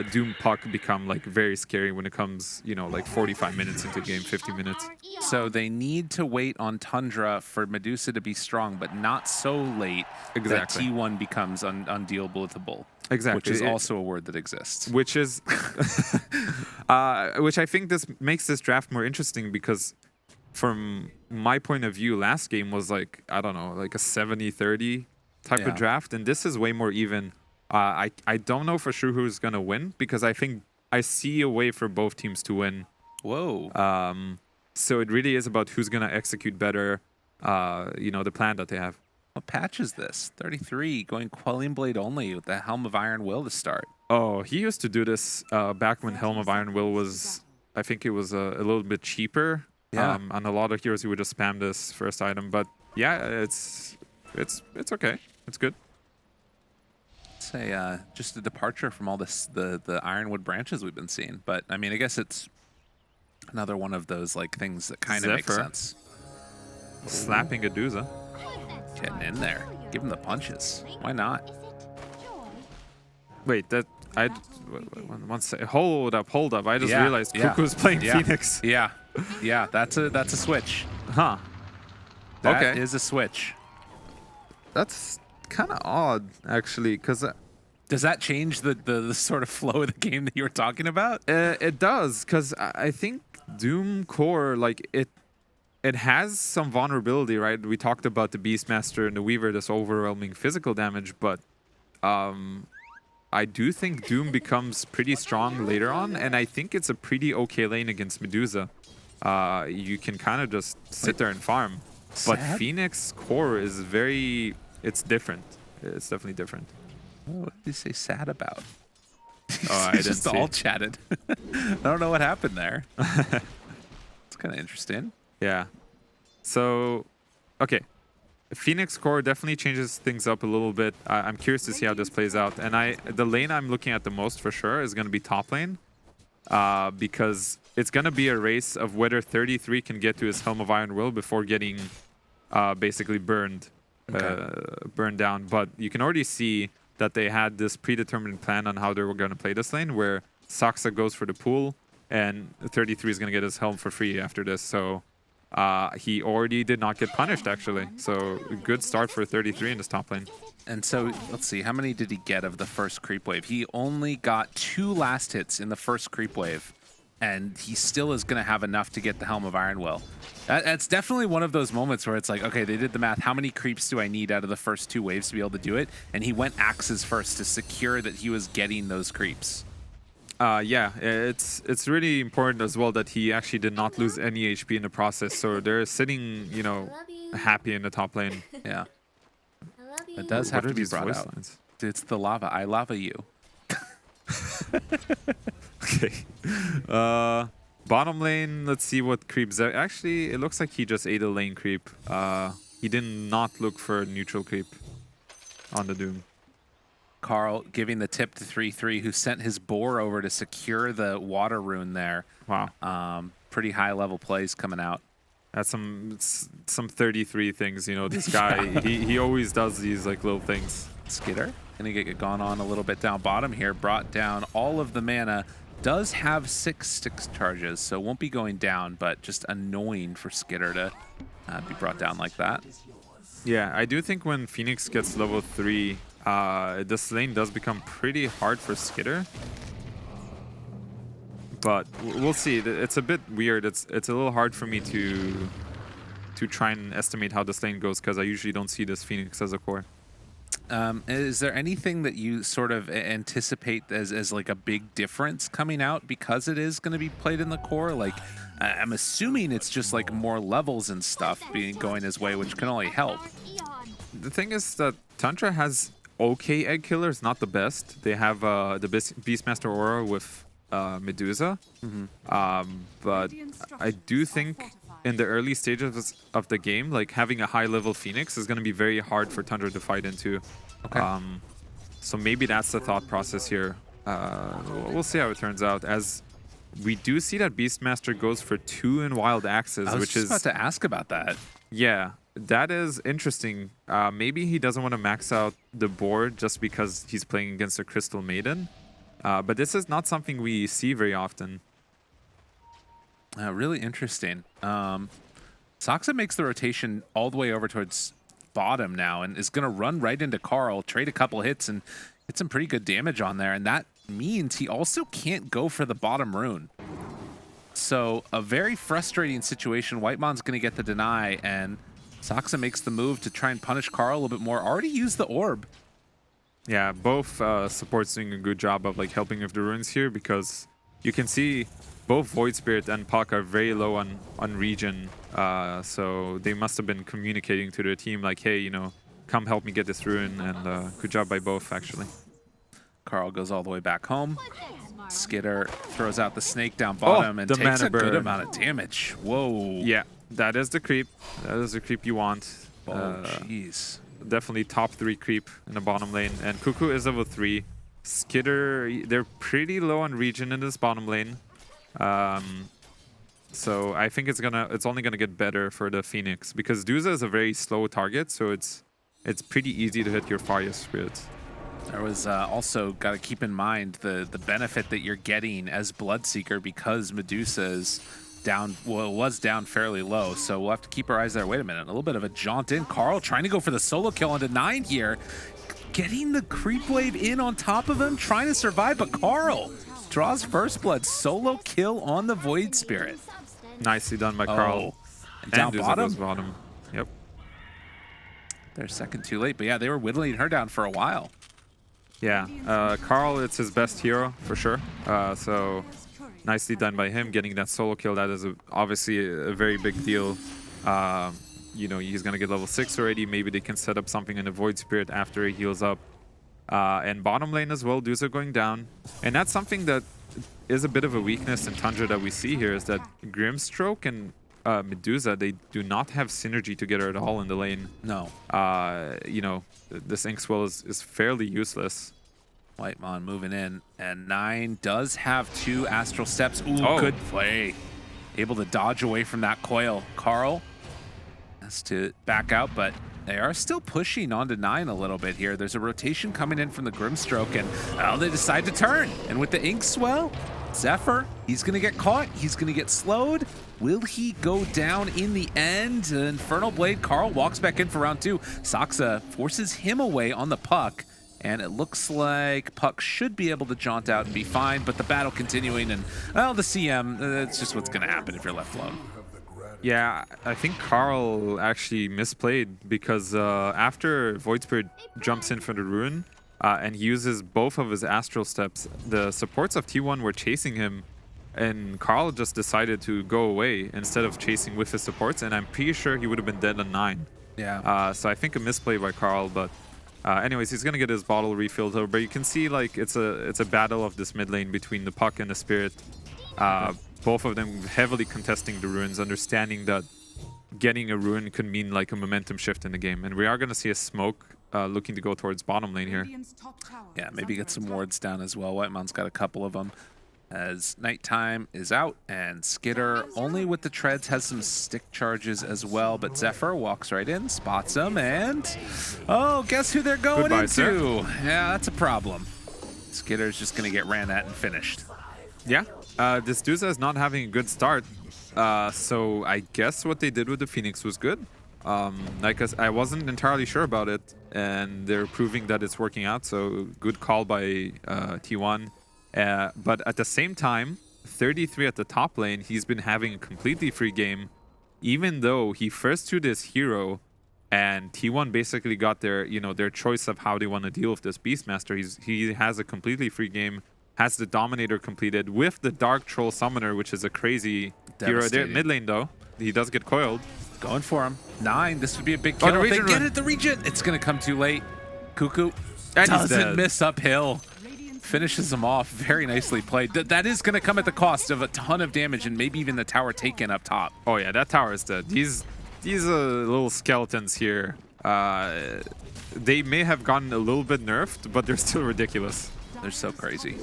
a Doom puck become like very scary when it comes, you know, like 45 minutes into game, 50 minutes. So they need to wait on Tundra for Medusa to be strong, but not so late Exactly. that T1 becomes undealable. Exactly. Which is also a word that exists. Which is, which I think this makes this draft more interesting because from my point of view, last game was like, I don't know, like a 70-30 type of draft. And this is way more even. I don't know for sure who's going to win because I think I see a way for both teams to win. Whoa. So it really is about who's going to execute better, you know, the plan that they have. What patch is this? 33, going Quelling Blade only with the Helm of Iron Will to start. Oh, he used to do this back when Helm of Iron Will was, I think it was a little bit cheaper. Yeah. On a lot of heroes, you would just spam this first item. But yeah, it's okay. It's good. It's just a departure from all this the Ironwood branches we've been seeing. But I mean, I guess it's another one of those like things that kind of makes sense. Slapping a Duza. Getting in there. Give him the punches. Why not? Wait, that one second. Hold up. I just realized Kuku's playing Phoenix. Yeah, that's a switch. Huh. That is a switch. That's kind of odd, actually, because does that change the sort of flow of the game that you were talking about? It does, because I think Doom Core, like it has some vulnerability, right? We talked about the Beastmaster and the Weaver, this overwhelming physical damage, but I do think Doom becomes pretty strong later on, and I think it's a pretty okay lane against Medusa. You can kind of just sit there and farm. But Phoenix Core is it's different. It's definitely different. Oh, what did you say sad about? Oh, I didn't just see. All chatted. I don't know what happened there. It's kind of interesting. Yeah. So, okay. Phoenix Core definitely changes things up a little bit. I'm curious to see how this plays out. And the lane I'm looking at the most for sure is going to be top lane. Because it's going to be a race of whether 33 can get to his Helm of Iron Will before getting basically burned down. But you can already see that they had this predetermined plan on how they were going to play this lane, where Saksa goes for the pool, and 33 is going to get his Helm for free after this. So he already did not get punished, actually. So a good start for 33 in this top lane. And so, let's see, how many did he get of the first creep wave? He only got 2 last hits in the first creep wave, and he still is going to have enough to get the Helm of Iron Will. That's definitely one of those moments where it's like, okay, they did the math. How many creeps do I need out of the first 2 waves to be able to do it? And he went axes first to secure that he was getting those creeps. Yeah, it's really important as well that he actually did not lose any HP in the process. So they're sitting, you know, happy in the top lane. Yeah. It does have to be brought out. Lines? It's the lava. I lava you. Okay. Bottom lane, let's see what creeps out. Actually, it looks like he just ate a lane creep. He did not look for a neutral creep on the Doom. Carl giving the tip to 3-3, who sent his boar over to secure the water rune there. Wow. Pretty high level plays coming out. That's some 33 things, you know. This guy, he always does these like little things. Skitter gonna get gone on a little bit down bottom here. Brought down all of the mana. Does have 6 charges, so won't be going down, but just annoying for Skitter to be brought down like that. Yeah, I do think when Phoenix gets level 3, this lane does become pretty hard for Skitter. But we'll see. It's a bit weird. It's a little hard for me to try and estimate how this lane goes, because I usually don't see this Phoenix as a core. Is there anything that you sort of anticipate as like a big difference coming out because it is going to be played in the core? Like, I'm assuming it's just like more levels and stuff going his way, which can only help. The thing is that Tundra has okay egg killers, not the best. They have the Beastmaster Aura with Medusa. But I do think in the early stages of the game, like having a high-level Phoenix is going to be very hard for Tundra to fight into. Okay. So maybe that's the thought process here. We'll see how it turns out, as we do see that Beastmaster goes for 2 in Wild Axes, which is... I was about to ask about that. Yeah, that is interesting. Maybe he doesn't want to max out the board just because he's playing against a Crystal Maiden. But this is not something we see very often. Really interesting. Saksa makes the rotation all the way over towards bottom now and is going to run right into Carl, trade a couple hits, and get some pretty good damage on there. And that means he also can't go for the bottom rune. So a very frustrating situation. Whitemon's going to get the deny, and Saksa makes the move to try and punish Carl a little bit more. Already used the orb. Yeah, both supports doing a good job of like helping with the runes here, because you can see both Void Spirit and Puck are very low on regen. So they must have been communicating to their team like, hey, you know, come help me get this rune, and good job by both, actually. Carl goes all the way back home. Skitter throws out the snake down bottom and takes a good amount of damage. Whoa. Yeah, that is the creep. That is the creep you want. Oh, jeez. Definitely top 3 creep in the bottom lane. And Cuckoo is level 3. Skitter, they're pretty low on regen in this bottom lane. So I think it's only gonna get better for the Phoenix, because Duza is a very slow target, so it's pretty easy to hit your Fire Spirits. There was also got to keep in mind the benefit that you're getting as Bloodseeker, because Medusa is down, well, was down fairly low, so we'll have to keep our eyes there. Wait a minute, a little bit of a jaunt in. Carl trying to go for the solo kill onto 9 here, getting the creep wave in on top of him, trying to survive, but Carl draws first blood, solo kill on the Void Spirit. Nicely done by Carl. And down bottom. Bottom. Yep. They're second too late, but yeah, they were whittling her down for a while. Yeah, Carl, it's his best hero for sure. So nicely done by him getting that solo kill. That is obviously a very big deal. You know, he's gonna get level 6 already. Maybe they can set up something in the Void Spirit after he heals up. And bottom lane as well, Dudes are going down. And that's something that is a bit of a weakness in Tundra that we see here, is that Grimstroke and Medusa, they do not have synergy together at all in the lane. No. You know, this Inkswell is fairly useless. Whitemon moving in, and 9 does have 2 Astral Steps. Ooh, good play. Able to dodge away from that coil. Carl has to back out, but they are still pushing onto 9 a little bit here. There's a rotation coming in from the Grimstroke, and they decide to turn. And with the Inkswell, Zephyr, he's going to get caught. He's going to get slowed. Will he go down in the end? Infernal Blade, Carl walks back in for round 2. Saksa forces him away on the Puck, and it looks like Puck should be able to jaunt out and be fine, but the battle continuing, and, well, the CM, that's just what's going to happen if you're left alone. Yeah, I think Carl actually misplayed, because after Void Spirit jumps in for the rune, and he uses both of his Astral Steps, the supports of T1 were chasing him, and Carl just decided to go away instead of chasing with his supports, and I'm pretty sure he would have been dead on 9. Yeah. So I think a misplay by Carl, but anyways, he's gonna get his bottle refilled over. But you can see like it's a battle of this mid lane between the Puck and the Spirit. Both of them heavily contesting the runes, understanding that getting a rune could mean like a momentum shift in the game. And we are gonna see a smoke looking to go towards bottom lane here. Yeah, maybe get some wards down as well. Whitemon's got a couple of them. As nighttime is out, and Skitter, only with the treads, has some stick charges as well, but Zephyr walks right in, spots him, and oh, guess who they're going Goodbye, into? sir. Yeah, that's a problem. Skitter's just gonna get ran at and finished. Yeah, this Duza is not having a good start, so I guess what they did with the Phoenix was good. Like I wasn't entirely sure about it, and they're proving that it's working out, so good call by T1. But at the same time, 33 at the top lane, he's been having a completely free game, even though he first to this hero, and T1 basically got their choice of how they want to deal with this Beastmaster. He has a completely free game, has the Dominator completed with the Dark Troll Summoner, which is a crazy hero. There mid lane though, he does get coiled. Going for him. 9, this would be a big kill. If they get it, the regen. It's gonna come too late. Cuckoo doesn't miss uphill. Finishes him off. Very nicely played. That is going to come at the cost of a ton of damage and maybe even the tower taken up top. Oh yeah, that tower is dead. These little skeletons here, they may have gotten a little bit nerfed, but they're still ridiculous. They're so crazy.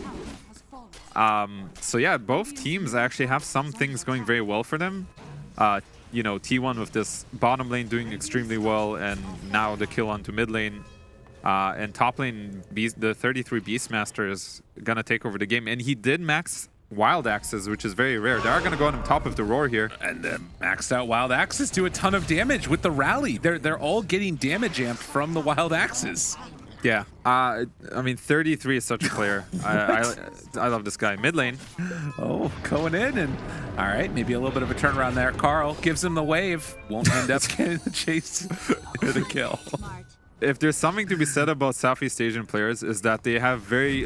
So yeah, both teams actually have some things going very well for them. You know, T1 with this bottom lane doing extremely well, and now the kill onto mid lane. And top lane, the 33 Beastmaster is gonna take over the game, and he did max Wild Axes, which is very rare. They are gonna go on top of the Roar here. And maxed out Wild Axes do a ton of damage with the rally. They're all getting damage amped from the Wild Axes. Yeah, I mean 33 is such a player. I love this guy. Mid lane. Oh, going in, and all right, maybe a little bit of a turnaround there. Carl gives him the wave. Won't end up getting the chase or the kill. If there's something to be said about Southeast Asian players, is that they have very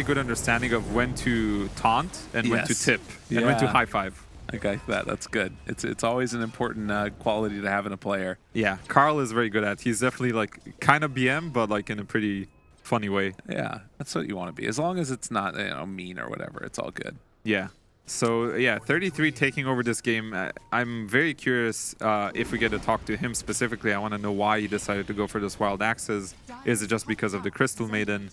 good understanding of when to taunt and when to tip and when to high five. I like that. That's good. It's always an important quality to have in a player. Yeah, Carl is very good at. He's definitely like kind of BM, but like in a pretty funny way. Yeah, that's what you want to be. As long as it's not mean or whatever, it's all good. Yeah. So yeah, 33 taking over this game. I'm very curious if we get to talk to him specifically. I want to know why he decided to go for this Wild Axes. Is it just because of the Crystal Maiden,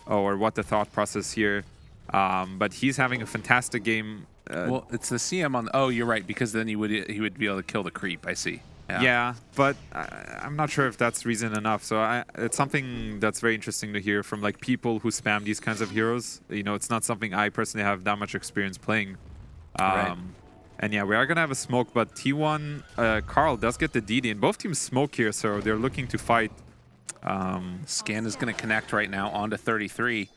or what the thought process here? But he's having a fantastic game. Well, it's the CM on. Oh, you're right, because then he would be able to kill the creep. I see. Yeah, but I'm not sure if that's reason enough. So it's something that's very interesting to hear from like people who spam these kinds of heroes. You know, it's not something I personally have that much experience playing. Right. And yeah, we are gonna have a smoke, but T1 Carl does get the DD, and both teams smoke here, so they're looking to fight. Scan is going to connect right now onto 33.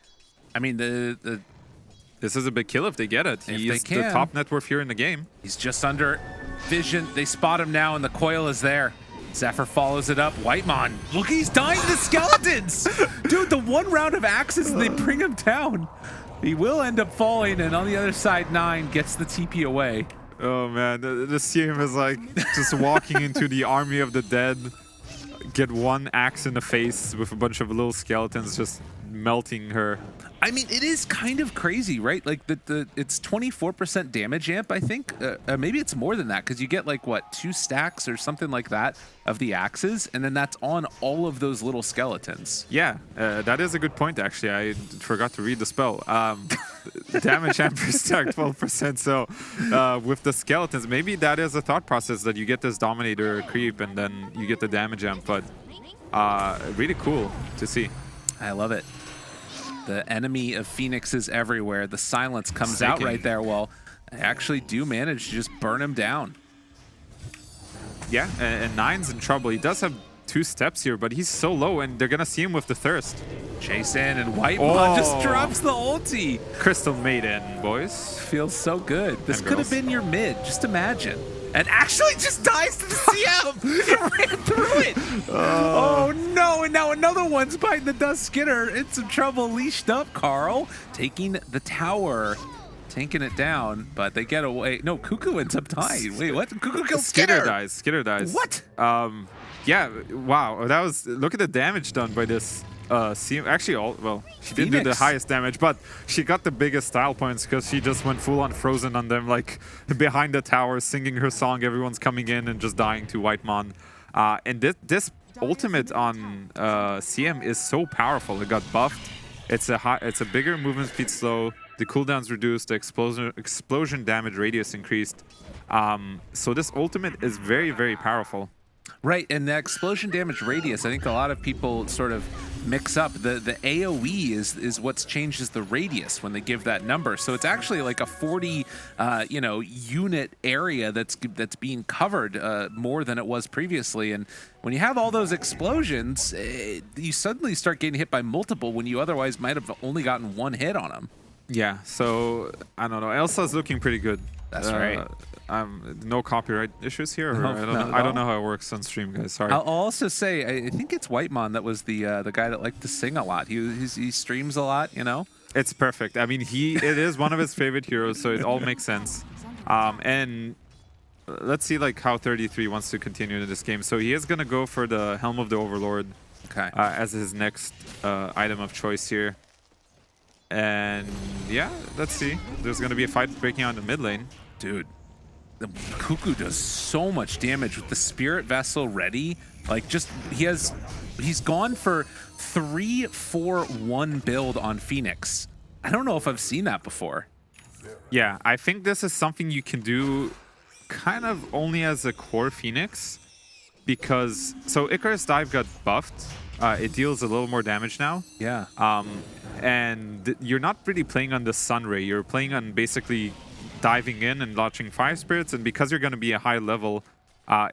I mean, this is a big kill if they get it. He's the top net worth here in the game. He's just under vision. They spot him now, and the coil is there. Zephyr follows it up. Whitemon, look, he's dying to skeletons. Dude, the one round of axes, and they bring him down. He will end up falling, and on the other side, 9 gets the TP away. Oh man, the CM is like just walking into the army of the dead, get one axe in the face with a bunch of little skeletons just melting her. I mean, it is kind of crazy, right? Like it's 24% damage amp, I think. Maybe it's more than that, because you get like what, 2 stacks or something like that of the axes, and then that's on all of those little skeletons. Yeah, that is a good point. Actually, I forgot to read the spell. Damage amp per stack 12%. So with the skeletons, maybe that is a thought process that you get this Dominator creep and then you get the damage amp. But really cool to see. I love it. The enemy of Phoenix is everywhere. The silence comes out right there. Well, I actually do manage to just burn him down. Yeah, and 9's in trouble. He does have 2 steps here, but he's so low, and they're gonna see him with the thirst. Chase in, and Whitemon just drops the ulti. Crystal Maiden, boys. Feels so good. This could have been your mid. Just imagine. And actually just dies to the CM. He ran through it. Oh no, and now another one's biting the Dust Skinner. In some trouble, leashed up. Carl taking the tower, tanking it down, but they get away. No, Cuckoo ends up dying. Wait, what? Cuckoo kills Skinner. Skitter dies. What? Yeah, wow. That was, look at the damage done by this CM. Actually, she didn't do the highest damage, but she got the biggest style points because she just went full on Frozen on them, like behind the tower, singing her song. Everyone's coming in and just dying to Whitemon. And this ultimate on CM is so powerful. It got buffed. It's a bigger movement speed slow. The cooldown's reduced. The explosion damage radius increased. So this ultimate is very, very powerful. Right, and the explosion damage radius, I think a lot of people sort of mix up. The AoE is what's changed is the radius when they give that number. So it's actually like a 40 unit area that's being covered more than it was previously. And when you have all those explosions, you suddenly start getting hit by multiple when you otherwise might have only gotten 1 hit on them. Yeah, so I don't know. Elsa's looking pretty good. That's right. No copyright issues here? Or I don't know how it works on stream, guys. Sorry. I'll also say, I think it's Whitemon that was the guy that liked to sing a lot. He streams a lot, you know? It's perfect. I mean, it is one of his favorite heroes, so it all makes sense. And let's see like how 33 wants to continue in this game. So he is going to go for the Helm of the Overlord as his next item of choice here. And yeah, let's see. There's going to be a fight breaking out in the mid lane. Dude, the Cuckoo does so much damage with the Spirit Vessel ready. Like, he's gone for 3-4-1 build on Phoenix. I don't know if I've seen that before. Yeah, I think this is something you can do kind of only as a core Phoenix, because so Icarus Dive got buffed It deals a little more damage now. Yeah. And you're not really playing on the Sun Ray. You're playing on basically diving in and launching Fire Spirits. And because you're going to be a high level,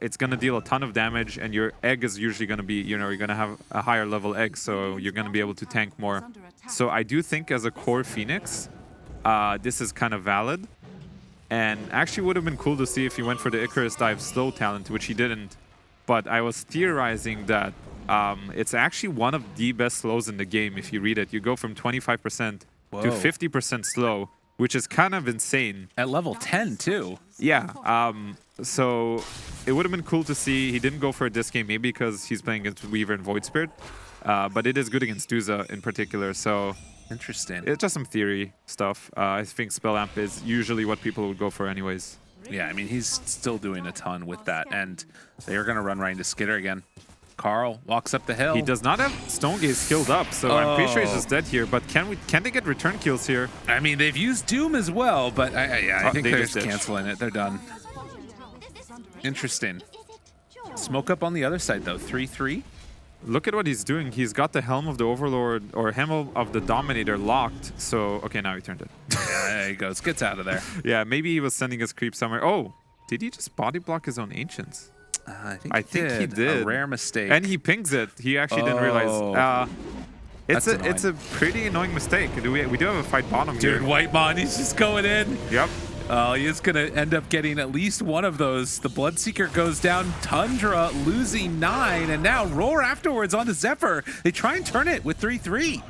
it's going to deal a ton of damage. And your egg is usually going to be, you're going to have a higher level egg. So you're going to be able to tank more. So I do think as a core Phoenix, this is kind of valid. And actually would have been cool to see if he went for the Icarus Dive slow talent, which he didn't. But I was theorizing that it's actually one of the best slows in the game. If you read it, you go from 25% to 50% slow, which is kind of insane. At level 10 too. Yeah. So it would have been cool to see. He didn't go for a disc game, maybe because he's playing against Weaver and Void Spirit. But it is good against Duza in particular. So interesting. it's just some theory stuff. I think Spell Amp is usually what people would go for anyways. Yeah, I mean, he's still doing a ton with that. And they are going to run right into Skitter again. Carl walks up the hill. He does not have Stone Gaze skilled up, so I'm pretty sure he's just dead here. But can they get return kills here? I mean, they've used Doom as well, but I think they're just canceling it. They're done. Interesting. Smoke up on the other side, though. 3-3. Look at what he's doing. He's got the Helm of the Overlord, or Helm of the Dominator locked. So, okay, now he turned it. Yeah, there he goes. Gets out of there. Yeah, maybe he was sending his creep somewhere. Oh, did he just body block his own Ancients? I think he did. A rare mistake. And he pings it. He actually didn't realize. It's a pretty annoying mistake. We do have a fight bottom here. Dude, Whitemon, he's just going in. Yep. He is going to end up getting at least one of those. The Bloodseeker goes down. Tundra losing 9. And now Roar afterwards on the Zephyr. They try and turn it with 3-3.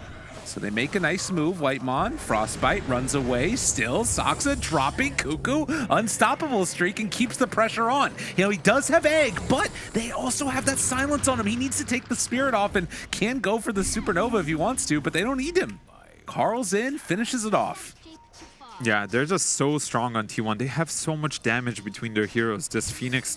So they make a nice move. Whitemon, Frostbite runs away. Still, Soxa dropping. Cuckoo, unstoppable streak and keeps the pressure on. You know, he does have Egg, but they also have that silence on him. He needs to take the Spirit off and can go for the Supernova if he wants to, but they don't need him. Carl's in, finishes it off. Yeah, they're just so strong on T1. They have so much damage between their heroes. This Phoenix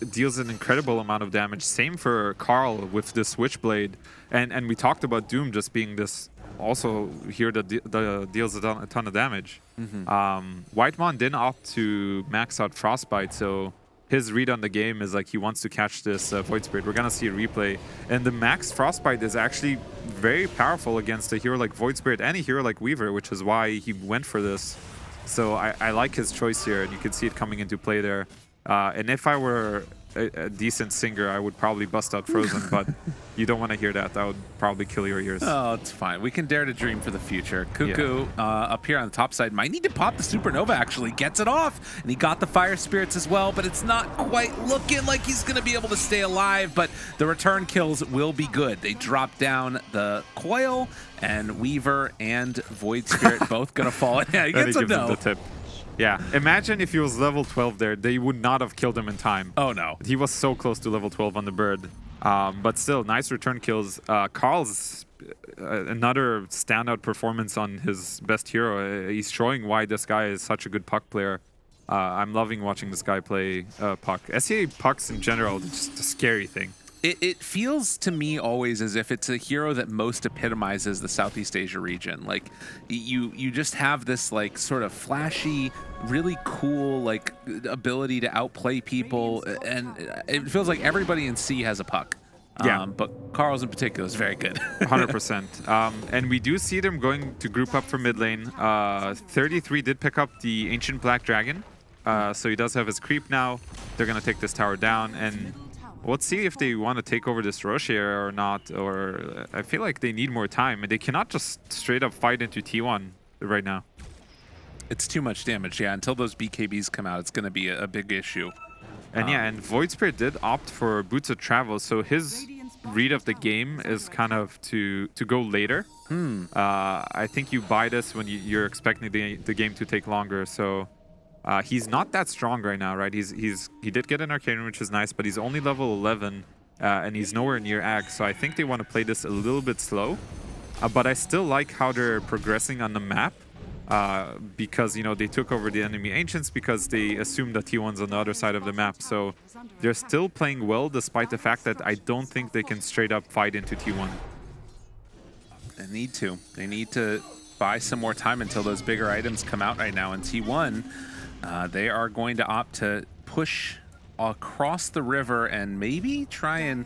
deals an incredible amount of damage. Same for Carl with the Switchblade. And we talked about Doom just being this also here that deals a ton of damage. Whitemon didn't opt to max out Frostbite, so his read on the game is like he wants to catch this Void Spirit. We're gonna see a replay, and the max Frostbite is actually very powerful against a hero like Void Spirit and a hero like Weaver, which is why he went for this. So I like his choice here, and you can see it coming into play there. And if I were a decent singer, I would probably bust out Frozen, but you don't want to hear that. That would probably kill your ears. Oh, it's fine. We can dare to dream for the future. Cuckoo up here on the top side might need to pop the Supernova, actually. Gets it off, and he got the Fire Spirits as well, but it's not quite looking like he's going to be able to stay alive, but the return kills will be good. They drop down the Coil, and Weaver and Void Spirit both going to fall. Yeah, he gets a no. The tip. Yeah, imagine if he was level 12 there, they would not have killed him in time. Oh, no. He was so close to level 12 on the bird. But still, nice return kills. Carl's another standout performance on his best hero. He's showing why this guy is such a good puck player. I'm loving watching this guy play puck. SCA pucks in general, it's just a scary thing. It feels to me always as if it's a hero that most epitomizes the Southeast Asia region. Like you just have this like sort of flashy, really cool like ability to outplay people, and it feels like everybody in C has a puck. Yeah, but Carl's in particular is very good. 100%. And we do see them going to group up for mid lane. 33 did pick up the Ancient Black Dragon, so he does have his creep now. They're gonna take this tower down, and let's see if they want to take over this Roche area or not. Or I feel like they need more time, and they cannot just straight up fight into T1 right now. It's too much damage, yeah. Until those BKBs come out, it's going to be a big issue. And yeah, and Void Spirit did opt for Boots of Travel, so his read of the game is kind of to go later. I think you buy this when you're expecting the game to take longer, so he's not that strong right now, right? He did get an Arcane, which is nice, but he's only level 11, and he's nowhere near Ag, so I think they want to play this a little bit slow. But I still like how they're progressing on the map, because, you know, they took over the enemy Ancients because they assumed that T1's on the other side of the map. So they're still playing well, despite the fact that I don't think they can straight up fight into T1. They need to. They need to buy some more time until those bigger items come out right now in T1. They are going to opt to push across the river and maybe try and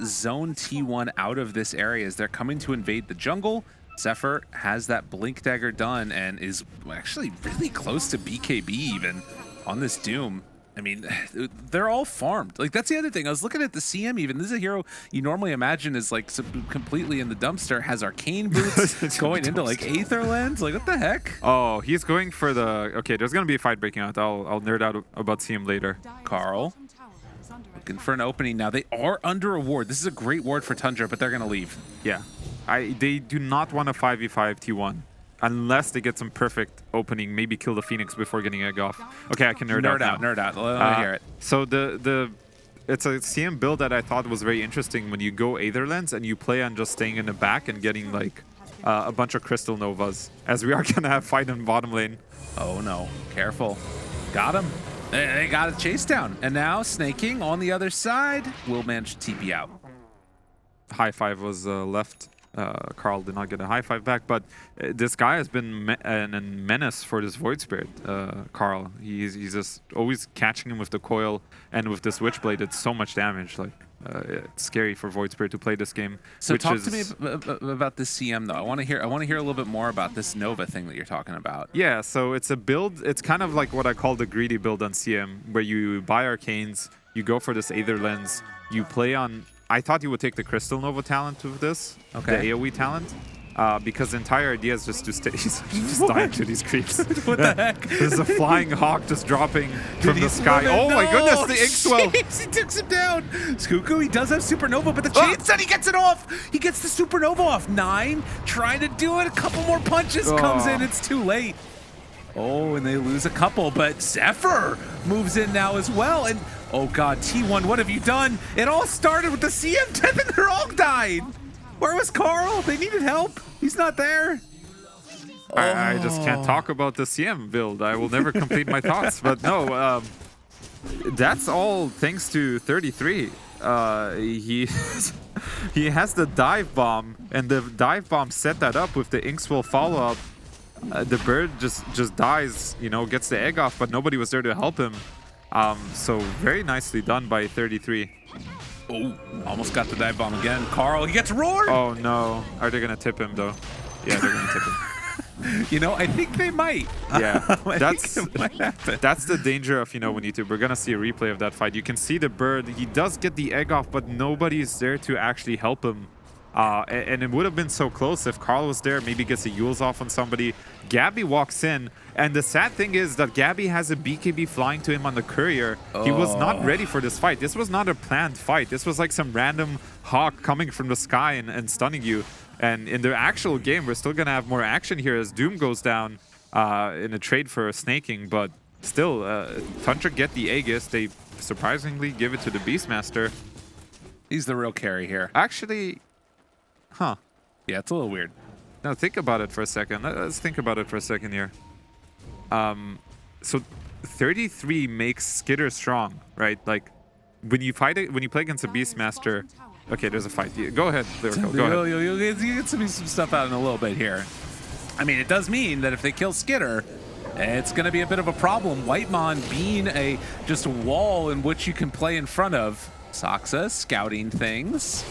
zone T1 out of this area as they're coming to invade the jungle. Zephyr has that Blink Dagger done and is actually really close to BKB even on this Doom. I mean, they're all farmed. Like, that's the other thing. I was looking at the CM even. This is a hero you normally imagine is, like, completely in the dumpster, has arcane boots, going into, like, Aether Lens. Like, what the heck? Oh, he's going for the... Okay, there's going to be a fight breaking out. I'll nerd out about CM later. Carl looking for an opening now. They are under a ward. This is a great ward for Tundra, but they're going to leave. Yeah. They do not want a 5v5 T1. Unless they get some perfect opening, maybe kill the Phoenix before getting egg off. Okay, I can nerd out now. Nerd out. Let me hear it. So it's a CM build that I thought was very interesting when you go Aether Lens and you play on just staying in the back and getting like a bunch of Crystal Novas, as we are going to have fight in bottom lane. Oh no, careful. Got him. They got a chase down. And now Snaking on the other side will manage to TP out. High five was left. Carl did not get a high five back, but this guy has been a menace for this Void Spirit, Carl. He's just always catching him with the coil, and with this Witchblade, it's so much damage. Like, it's scary for Void Spirit to play this game. So talk to me about this CM though. I want to hear a little bit more about this Nova thing that you're talking about. Yeah, so it's a build. It's kind of like what I call the greedy build on CM, where you buy Arcanes, you go for this Aether Lens, you play on. I thought you would take the Crystal Nova talent with this, okay, the AoE talent, because the entire idea is just to stay. He's just dying to these creeps. What the heck? There's a flying hawk just dropping from the sky. Oh my goodness, the Inkswell! He takes him down. Skuku, he does have Supernova, but the chain said he gets it off. He gets the Supernova off. 9, trying to do it. A couple more punches comes in. It's too late. Oh, and they lose a couple, but Zephyr moves in now as well. And oh god, T1, what have you done? It all started with the CM 10 and they're all died. Where was Carl? They needed help. He's not there. I just can't talk about the CM build. I will never complete my thoughts. But no, that's all thanks to 33. He he has the dive bomb, and the dive bomb set that up with the Inkswell follow-up. The bird just dies, you know, gets the egg off, but nobody was there to help him. So very nicely done by 33. Oh, almost got the dive bomb again. Carl, he gets roared. Oh no, are they gonna tip him though? Yeah, they're gonna tip him. You know, I think they might. Yeah, that's might happen. That's the danger of, you know, when we're gonna see a replay of that fight. You can see the bird. He does get the egg off, but nobody's there to actually help him. And it would have been so close if Carl was there, maybe gets a Yules off on somebody. Gabby walks in, and the sad thing is that Gabby has a BKB flying to him on the courier. He was not ready for this fight. This was not a planned fight. This was like some random hawk coming from the sky and stunning you. And in the actual game, we're still going to have more action here as Doom goes down in a trade for Snaking. But still, Tundra get the Aegis. They surprisingly give it to the Beastmaster. He's the real carry here. Actually... Huh. Yeah, it's a little weird. Now think about it for a second. Let's think about it for a second here. So 33 makes Skitter strong, right? Like when you play against a Beastmaster. Okay, there's a fight. Go ahead, Lyrical. Go ahead. You'll get some stuff out in a little bit here. I mean, it does mean that if they kill Skitter, it's going to be a bit of a problem. Whitemon being just a wall in which you can play in front of. Saksa scouting things.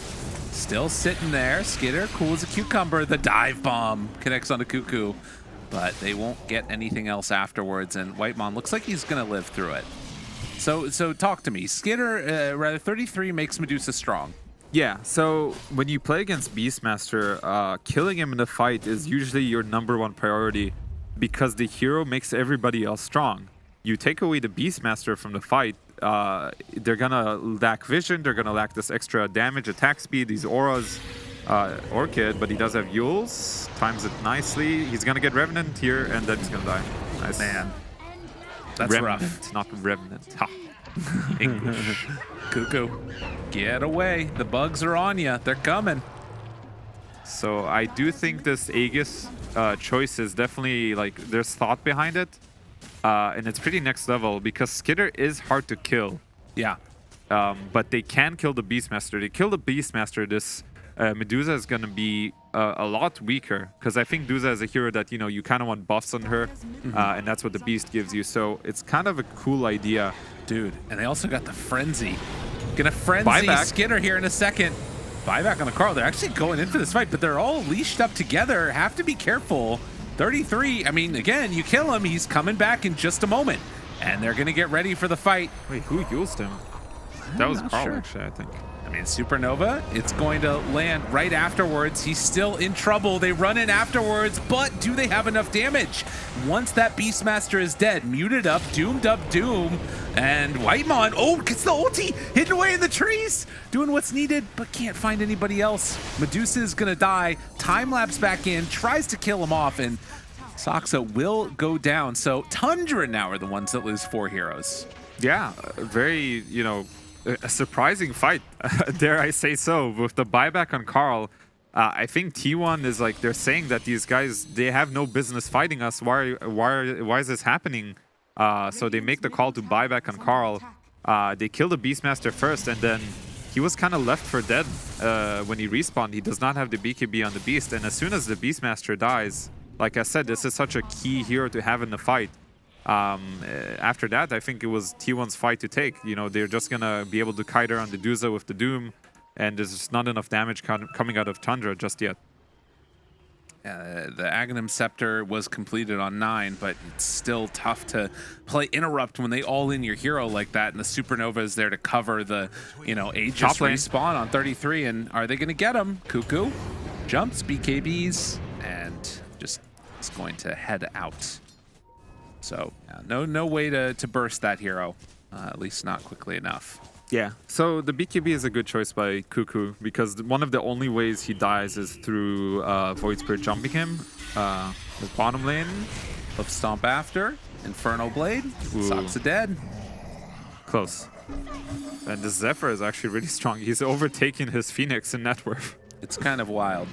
Still sitting there. Skitter, cool as a cucumber. The dive bomb connects onto Cuckoo, but they won't get anything else afterwards. And Whitemon looks like he's going to live through it. So talk to me. Skitter, rather 33 makes Medusa strong. Yeah, so when you play against Beastmaster, killing him in a fight is usually your #1 priority because the hero makes everybody else strong. You take away the Beastmaster from the fight, they're gonna lack vision, they're gonna lack this extra damage, attack speed, these auras. Orchid, but he does have Yules, times it nicely. He's gonna get Revenant here, and then he's gonna die. Nice. Man, that's Remnant, rough. not Revenant. Ha. English. Cuckoo, get away. The bugs are on you. They're coming. So I do think this Aegis choice is definitely, like, there's thought behind it. And it's pretty next level because Skitter is hard to kill. Yeah. But they can kill the Beastmaster. They kill the Beastmaster, this Medusa is going to be a lot weaker, because I think Medusa is a hero that, you know, you kind of want buffs on her, and that's what the Beast gives you. So it's kind of a cool idea. Dude, and they also got the Frenzy. Gonna Frenzy Buyback. Skinner here in a second. Buyback on the Carl. They're actually going in for this fight, but they're all leashed up together. Have to be careful. 33, I mean, again, you kill him, he's coming back in just a moment. And they're gonna get ready for the fight. Wait, who used him? That was Carl, sure. actually, I think. I mean, Supernova, it's going to land right afterwards. He's still in trouble. They run in afterwards, but do they have enough damage? Once that Beastmaster is dead, muted up, doomed up Doom, and Whitemon, oh, gets the ulti, hidden away in the trees, doing what's needed, but can't find anybody else. Medusa is gonna die, time-lapse back in, tries to kill him off, and Saksa will go down. So Tundra now are the ones that lose 4 heroes. Yeah, very, you know, a surprising fight, dare I say so, with the buyback on Carl. I think T1 is like, they're saying that these guys, they have no business fighting us. Why is this happening? So they make the call to buyback on Carl. They kill the Beastmaster first, and then he was kind of left for dead when he respawned. He does not have the BKB on the Beast, and as soon as the Beastmaster dies, like I said, this is such a key hero to have in the fight. After that, I think it was T1's fight to take. You know, they're just gonna be able to kite around the Medusa with the Doom, and there's just not enough damage coming out of Tundra just yet. The Aghanim Scepter was completed on 9, but it's still tough to play Interrupt when they all in your hero like that, and the Supernova is there to cover the, you know, Aegis respawn on 33, and are they gonna get him? Cuckoo jumps, BKBs, and just is going to head out. So no way to burst that hero, at least not quickly enough. Yeah, so the BKB is a good choice by Cuckoo, because one of the only ways he dies is through Void Spirit jumping him. The bottom lane. Of Stomp after, Inferno Blade, Saksa dead. Close. And the Zephyr is actually really strong. He's overtaking his Phoenix in net worth. It's kind of wild.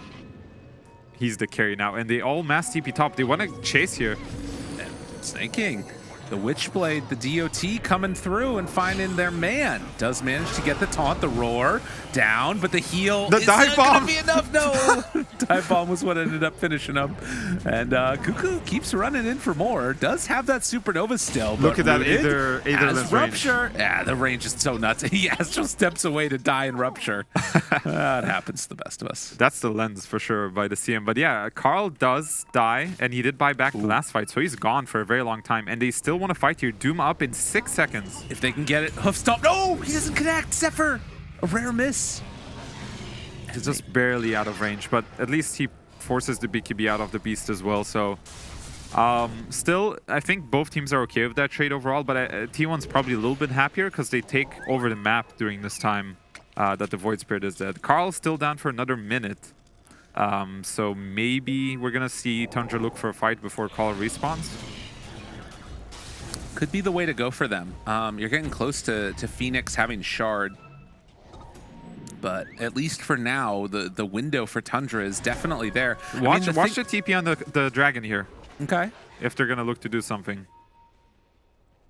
He's the carry now, and they all mass TP top. They want to chase here. Snaking. The Witchblade, the DOT coming through and finding their man. Does manage to get the taunt, the roar down, but the heal the dive bomb gonna be enough. No, dive bomb was what ended up finishing up. And Cuckoo keeps running in for more. Does have that Supernova still. Look at that Aether lens Rupture. range. Yeah, the range is so nuts. He Astral steps away to die in Rupture. It happens to the best of us. That's the lens for sure by the CM. But yeah, Carl does die, and he did buy back the last fight, so he's gone for a very long time, and they still want to fight here. Doom up in 6 seconds. If they can get it. Hoof Stomp. No, he doesn't connect. Zephyr. A rare miss. He's just barely out of range, but at least he forces the BKB out of the Beast as well. So still, I think both teams are okay with that trade overall, but T1's probably a little bit happier because they take over the map during this time that the Void Spirit is dead. Carl's still down for another minute. So maybe we're going to see Tundra look for a fight before Carl respawns. Could be the way to go for them. You're getting close to Phoenix having Shard. But at least for now, the window for Tundra is definitely there. Watch the TP on the dragon here. Okay. If they're going to look to do something.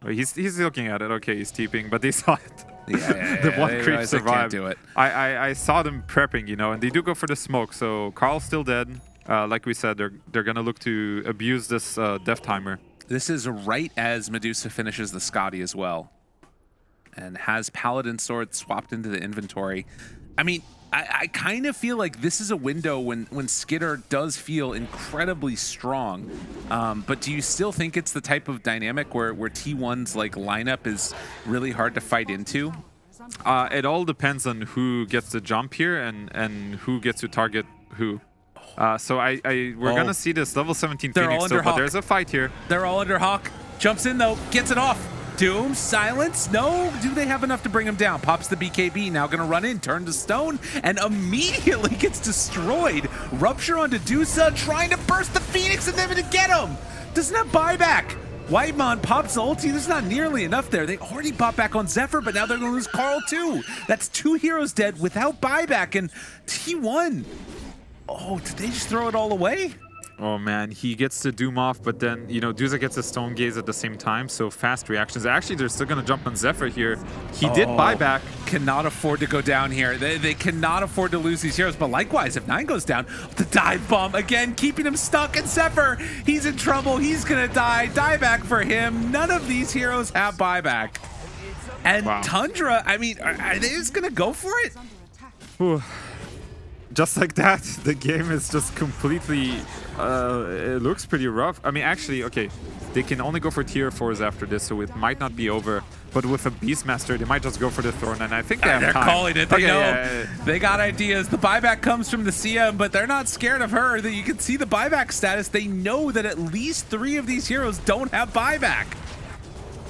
Oh, he's looking at it. Okay, he's TPing, but they saw it. Yeah, the one creep survived. They can't do it. I saw them prepping, you know, and they do go for the smoke. So Carl's still dead. Like we said, they're going to look to abuse this death timer. This is right as Medusa finishes the Scotty as well. And has Paladin Sword swapped into the inventory. I mean, I kind of feel like this is a window when Skitter does feel incredibly strong. But do you still think it's the type of dynamic where T1's like lineup is really hard to fight into? It all depends on who gets the jump here and who gets to target who. So we're gonna see this level 17 Phoenix still, but there's a fight here. They're all under Hawk. Jumps in though, gets it off. Doom, silence, no, do they have enough to bring him down? Pops the BKB, now gonna run in, turn to stone, and immediately gets destroyed. Rupture onto Dusa, trying to burst the Phoenix and then to get him. Doesn't have buyback. Whitemon pops ulti, there's not nearly enough there. They already bought back on Zephyr, but now they're gonna lose Carl too. That's 2 heroes dead without buyback, and T1. Oh, did they just throw it all away? Oh man, he gets to Doom off, but then, you know, Duza gets a Stone Gaze at the same time, so fast reactions. Actually, they're still going to jump on Zephyr here. He did buyback. Cannot afford to go down here. They cannot afford to lose these heroes, but likewise, if 9 goes down, the dive bomb, again, keeping him stuck, and Zephyr, he's in trouble. He's going to die. Dieback for him. None of these heroes have buyback. And Tundra, I mean, are they just going to go for it? Whew. Just like that, the game is just completely, it looks pretty rough. I mean, actually, okay, they can only go for tier 4s after this, so it might not be over. But with a Beastmaster, they might just go for the Thorn, and I think they have they're time. Calling it. They know. Yeah. They got ideas. The buyback comes from the CM, but they're not scared of her. You can see the buyback status. They know that at least 3 of these heroes don't have buyback.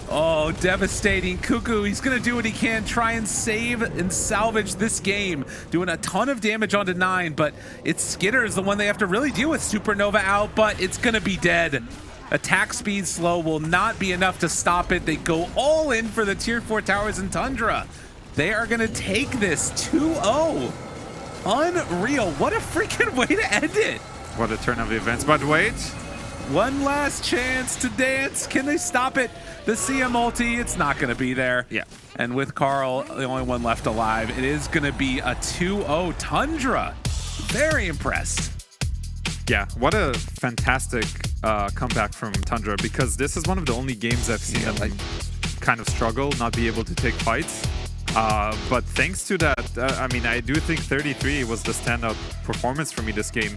Oh, devastating. Cuckoo, he's going to do what he can, try and save and salvage this game. Doing a ton of damage onto 9, but it's Skitter is the one they have to really deal with. Supernova out, but it's going to be dead. Attack speed slow will not be enough to stop it. They go all in for the tier 4 towers in Tundra. They are going to take this 2-0. Unreal. What a freaking way to end it. What a turn of events. But wait. One last chance to dance. Can they stop it? The CM ulti, it's not going to be there. Yeah. And with Carl, the only one left alive, it is going to be a 2-0 Tundra. Very impressed. Yeah, what a fantastic comeback from Tundra, because this is one of the only games I've seen that like kind of struggle, not be able to take fights. But thanks to that, I mean, I do think 33 was the standout performance for me this game.